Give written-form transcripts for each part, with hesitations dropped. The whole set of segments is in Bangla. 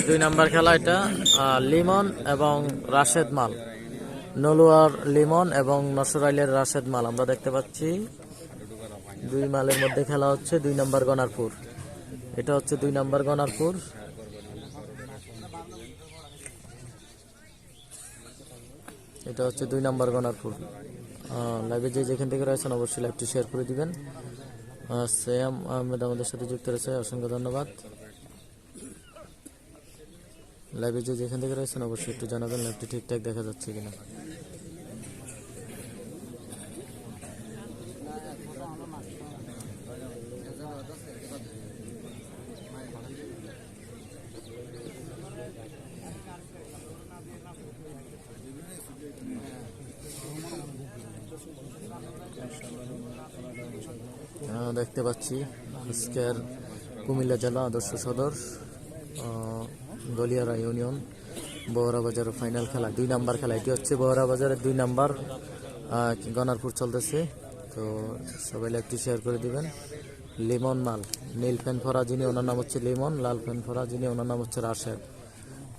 দুই নাম্বার খেলা এটা লিমন এবং রাশেদ মাল, নলুয়ার লিমন এবং নসরাইলের রাশেদ মাল আমরা দেখতে পাচ্ছি। দুই মালের মধ্যে খেলা হচ্ছে 2 নম্বর গনারপুর। এটা হচ্ছে 2 নম্বর গনারপুর। এটা হচ্ছে 2 নম্বর গনারপুর। লাইভে যেখান থেকে রয়েছেন অবশ্যই লাইভটি শেয়ার করে দিবেন। শ্যাম আহমেদ আমাদের সাথে যুক্ত রয়েছে, অসংখ্য ধন্যবাদ। লাইভে যেখান থেকে রয়েছেন অবশ্যই একটু জানাবেন লাইভটি ঠিকঠাক দেখা যাচ্ছে কিনা। দেখতে পাচ্ছি আজকের কুমিল্লা জেলা আদর্শ সদর গলিয়ারা ইউনিয়ন বহরা বাজারের ফাইনাল খেলা, 2 নম্বর খেলা। এটি হচ্ছে বহরা বাজারের 2 নম্বর গনারপুর চলতেছে। তো সবাই একটু শেয়ার করে দিবেন। লিমন মাল, নীল ফ্যান ফরা যিনি ওনার নাম হচ্ছে লিমন, লাল ফ্যান ফরা যিনি ওনার নাম হচ্ছে রাশেদ।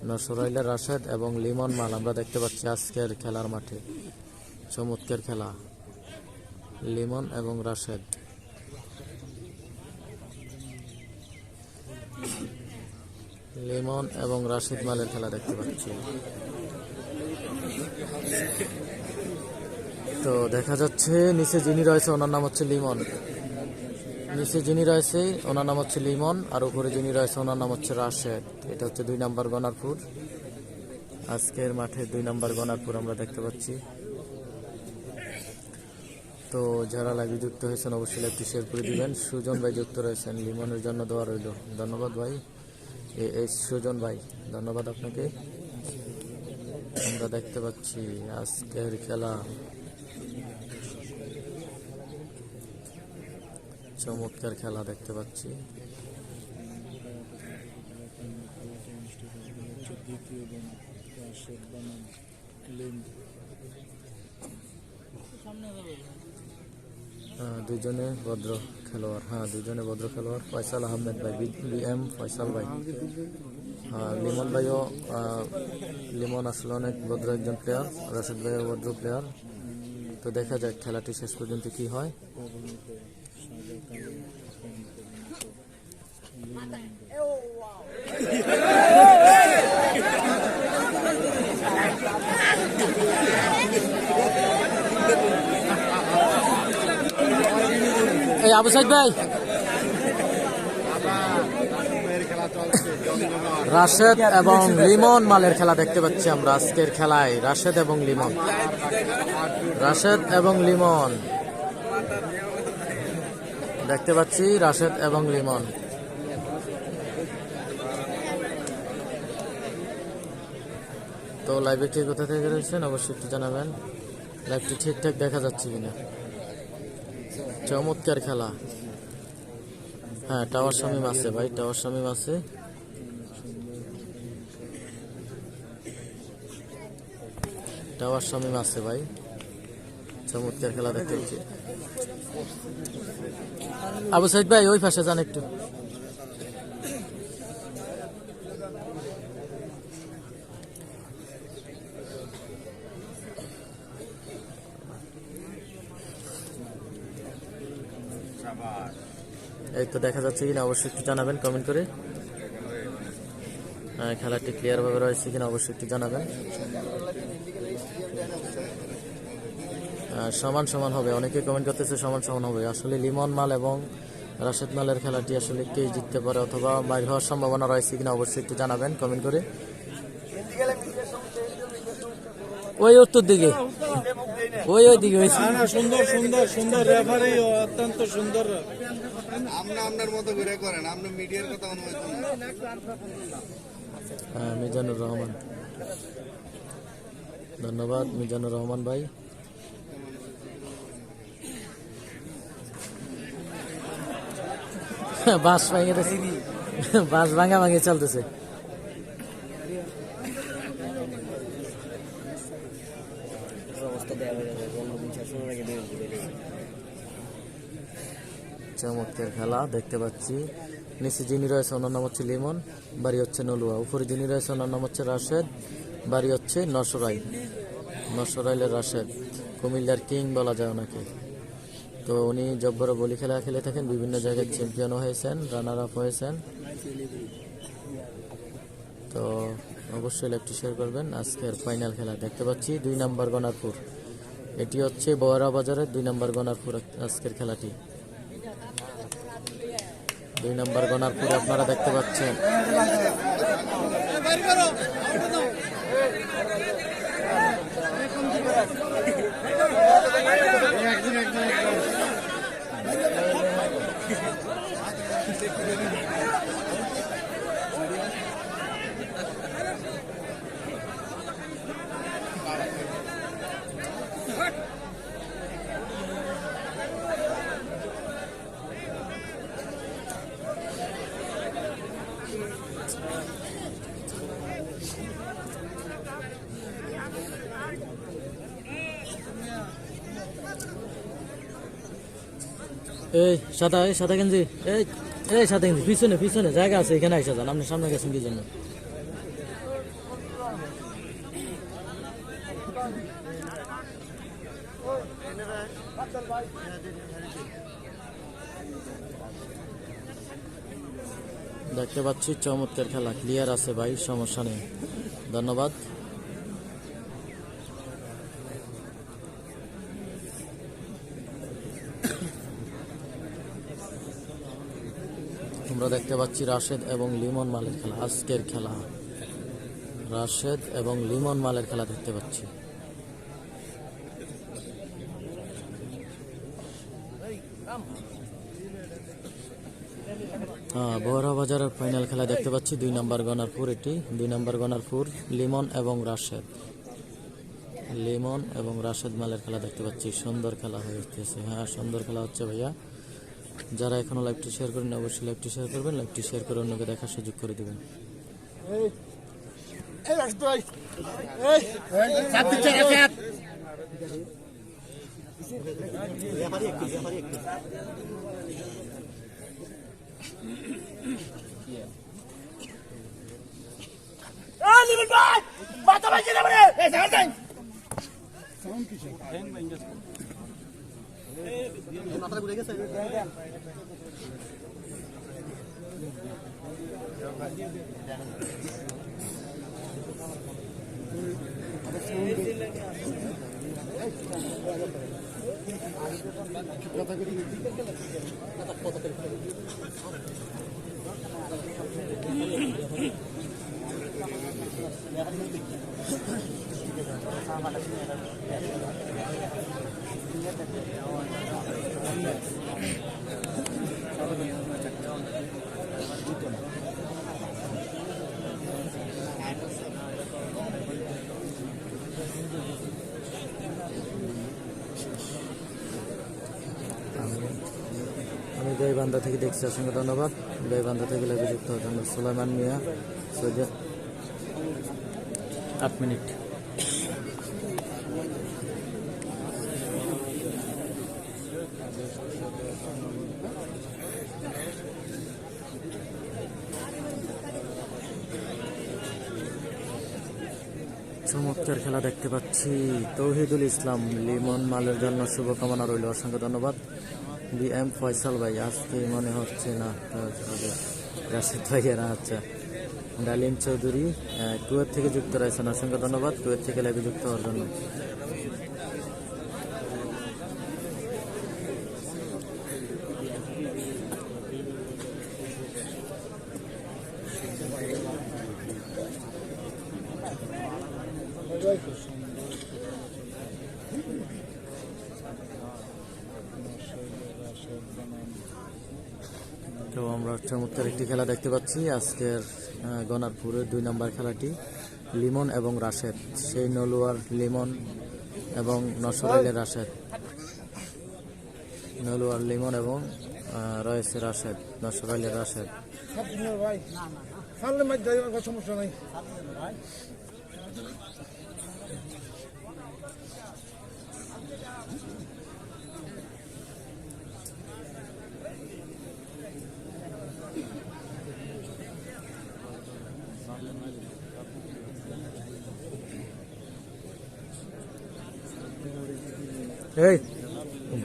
নসরাইলের রাশেদ এবং লিমন মাল আমরা দেখতে পাচ্ছি আজকের খেলার মাঠে। চমৎকার খেলা, লিমন এবং রাশেদ। লিমন এবং রাশিদ মালের খেলা দেখতে পাচ্ছি। তো দেখা যাচ্ছে নিচে যিনি রয়েছে ওনার নাম হচ্ছে লিমন, নিচে যিনি রয়েছে ওনার নাম হচ্ছে লিমন, আর উপরে যিনি রয়েছে ওনার নাম হচ্ছে রাশেদ। এটা হচ্ছে 2 নম্বর গনারপুর। আজকের মাঠে 2 নম্বর গনারপুর আমরা দেখতে পাচ্ছি। তো যারা লাইভে যুক্ত হয়েছেন অবশ্যই লাইভটি শেয়ার করে দিবেন। সুজন ভাই যুক্ত রয়েছেন, লিমনের জন্য দোয়া রইল। ধন্যবাদ ভাই, সুজন ভাই, ধন্যবাদ আপনাকে। আমরা দেখতে পাচ্ছি আজকের খেলা চমৎকার খেলা দেখতে পাচ্ছি। দুজনে ভদ্র খেলোয়াড়, দুজনে ভদ্র খেলোয়াড়। ফয়সাল আহমেদ ভাই, বিএম ফয়সাল ভাই। লিমন ভাইও, লিমন আসলে অনেক ভদ্র একজন প্লেয়ার, রাশেদ ভাইও ভদ্র প্লেয়ার। তো দেখা যাক খেলাটি শেষ পর্যন্ত কি হয়। এই আবু সাইদ ভাই, রাশেদ এবং লিমন মালের খেলা দেখতে পাচ্ছি আমরা আজকের খেলায়। রাশেদ এবং লিমন, রাশেদ এবং লিমন দেখতে পাচ্ছি, রাশেদ এবং লিমন। তো লাইভে কে কোথা থেকে রয়েছেন অবশ্যই একটু জানাবেন, লাইভটি ঠিকঠাক দেখা যাচ্ছে কিনা। চমৎকার খেলা। টাওয়ার শামীম আছে ভাই, টাওয়ার শামীম আছে। টাওয়ার শামীম আছে ভাই, চমৎকার খেলা দেখতে পাচ্ছি। আবু সাইদ ভাই ওই পাশে যান একটু। এই তো দেখা যাচ্ছে কিনা অবশ্যই একটু জানাবেন কমেন্ট করে। খেলাটি ক্লিয়ার ভাবে রয়েছে কিনা অবশ্যই একটু জানাবেন। সমান সমান হবে, অনেকে কমেন্ট করতেছে সমান সমান হবে। আসলে লিমন মাল এবং রাশেদ মালের খেলাটি আসলে কে জিততে পারে অথবা বাইর হওয়ার সম্ভাবনা রয়েছে কিনা অবশ্যই একটু জানাবেন কমেন্ট করে। ওই উত্তর দিকে, ওই দিকে সুন্দর সুন্দর সুন্দর রেফারি, অত্যন্ত সুন্দর। আমরা আপনার মতো করে করেন, আপনি মিডিয়ার কথা অনুমতি। মিজানুর রহমান, ধন্যবাদ মিজানুর রহমান ভাই। বাস ভাঙে, বাস ভাঙা ভাঙে চলতেছে। চমৎকার খেলা দেখতে পাচ্ছি। নিচে যিনি রয়েছে ওনার নাম হচ্ছে লিমন, বাড়ি হচ্ছে নলুয়া। উপরে যিনি রয়েছে ওনার নাম হচ্ছে রাশেদ, বাড়ি হচ্ছে নসরাইল, নসরাইলের রাশেদ, কুমিল্লার কিং বলা যায় ওনাকে। তো উনি জব্বর বলি খেলা খেলে থাকেন, বিভিন্ন জায়গায় চ্যাম্পিয়নও হয়েছেন, রানার আপ হয়েছেন। তো অবশ্যই লাইভটি শেয়ার করবেন। আজকের ফাইনাল খেলা দেখতে পাচ্ছি 2 নম্বর গনারপুর, এটি হচ্ছে বহরা বাজারের 2 নম্বর গনারপুর আজকের খেলাটি। 2 নম্বর গনারপুর আপনারা দেখতে পাচ্ছেন। এই সাদা গেঞ্জি, এই সাদা গেঞ্জি, পিছনে পিছনে জায়গা আছে, এখানে আইসা যান। আপনি সামনে গেছেন কি জন্য? দেখতে পাচ্ছি চমৎকার খেলা, ক্লিয়ার আছে ভাই, সমস্যা নেই, ধন্যবাদ। আমরা দেখতে পাচ্ছি রাশেদ এবং লিমন মালের খেলা, আজকের খেলা রাশেদ এবং লিমন মালের খেলা দেখতে পাচ্ছি। বহরা বাজারের ফাইনাল খেলা দেখতে পাচ্ছি 2 নম্বর গনারপুর, এটি 2 নম্বর গনারপুর, লিমন এবং রাশেদ, লিমন এবং রাশেদ মালের খেলা দেখতে পাচ্ছি। সুন্দর খেলা হয়েছে, হ্যাঁ সুন্দর খেলা হচ্ছে ভাইয়া। যারা এখনো লাইভটি শেয়ার করেন অবশ্যই লাইভটি শেয়ার করবেন, লাইভটি শেয়ার করে অন্যকে দেখার সুযোগ করে দিবেন। আমি গাইবান্ধা থেকে দেখছি, অসংখ্য ধন্যবাদ। গাইবান্ধা থেকে লাইভে যুক্ত হওয়ার জন্য সুলাইমান মিয়া, 8 মিনিট। চমৎকার খেলা দেখতে পাচ্ছি। তৌহিদুল ইসলাম, লিমন মালের জন্য শুভকামনা রইল, অসংখ্য ধন্যবাদ। BM ফয়সাল ভাই, আজকে মনে হচ্ছে না রাশিদ ভাইয়েরা, আচ্ছা। ডালিম চৌধুরী কুয়েত থেকে যুক্ত রয়েছেন, অসংখ্য ধন্যবাদ কুয়েত থেকে লাইভে যুক্ত হওয়ার জন্য। তো আমরা চমৎকার একটি খেলা দেখতে পাচ্ছি আজকের গনারপুরের 2 নম্বর খেলাটি, লিমন এবং রাশেদ, সেই নলুয়ার লিমন এবং নসরাইলের রাশেদ, নলুয়ার লিমন এবং রয়েছে রাশেদ, নসরাইলের রাশেদ। সমস্যা নাই। এই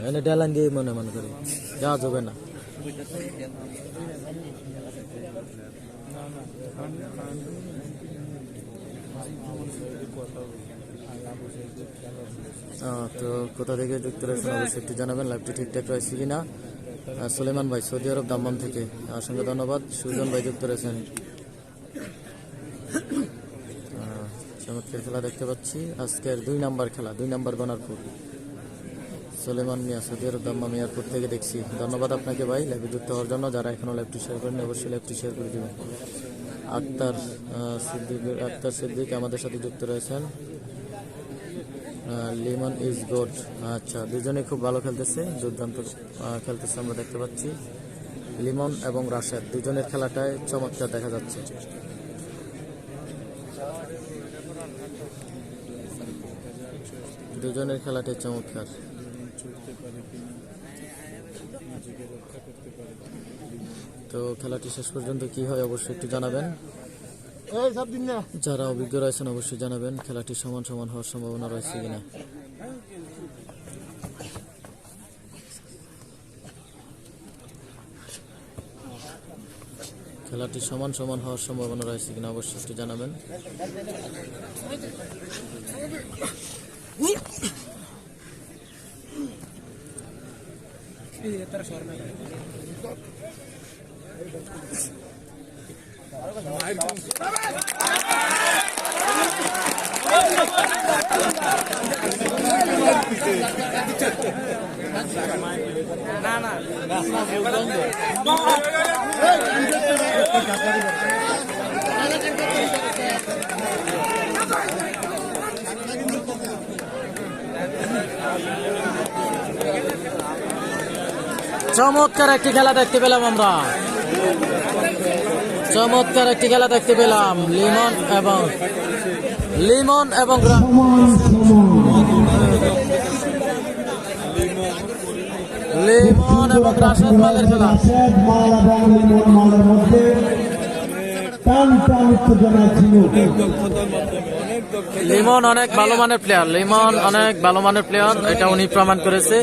এনে ডেলান দিয়ে মনে মনে করি যাওয়া যাবে না। তো কোথা থেকে যুক্ত রয়েছেন অবশ্যই একটু জানাবেন, লাইভটি ঠিকঠাক রয়েছে কিনা। সুলেমান ভাই সৌদি আরব দাম্মাম থেকে, অসংখ্য ধন্যবাদ। সুজন ভাই যুক্ত রয়েছেন। চমৎকার খেলা দেখতে পাচ্ছি, আজকের 2 নাম্বার খেলা, 2 নাম্বার গনারপুর। সুলেমান মিয়া সৌদি আরব দাম্মাম এয়ারপোর্ট থেকে দেখছি। ধন্যবাদ আপনাকে ভাই লাইভে যুক্ত হওয়ার জন্য। যারা এখনো লাইভটি শেয়ার করেন অবশ্যই লাইভটি শেয়ার করে দেবেন। আক্তার সিদ্দিক আমাদের সাথে যুক্ত রয়েছেন। Limon is good. আচ্ছা, দুজনে খুব ভালো খেলতেছে, দুর্দান্ত খেলতেছে আমরা দেখতে পাচ্ছি। লিমন এবং রাশেদ দুজনের খেলাটায় চমৎকার দেখা যাচ্ছে। দুজনের খেলাটাই চমৎকার। তো খেলাটি শেষ পর্যন্ত কি হয় অবশ্যই একটু জানাবেন। যারা অভিজ্ঞ রয়েছেন অবশ্যই জানাবেন খেলাটি সমান সমান হওয়ার সম্ভাবনা রয়েছে কিনা। খেলাটি সমান সমান হওয়ার সম্ভাবনা রয়েছে কিনা অবশ্যই একটু জানাবেন। চমৎকার একটি খেলা দেখতে পেলাম আমরা, চমৎকার একটি খেলা দেখতে পেলাম। লিমন এবং রাশেদ মালের খেলা। লিমন অনেক ভালো মানের প্লেয়ার, এটা উনি প্রমাণ করেছে।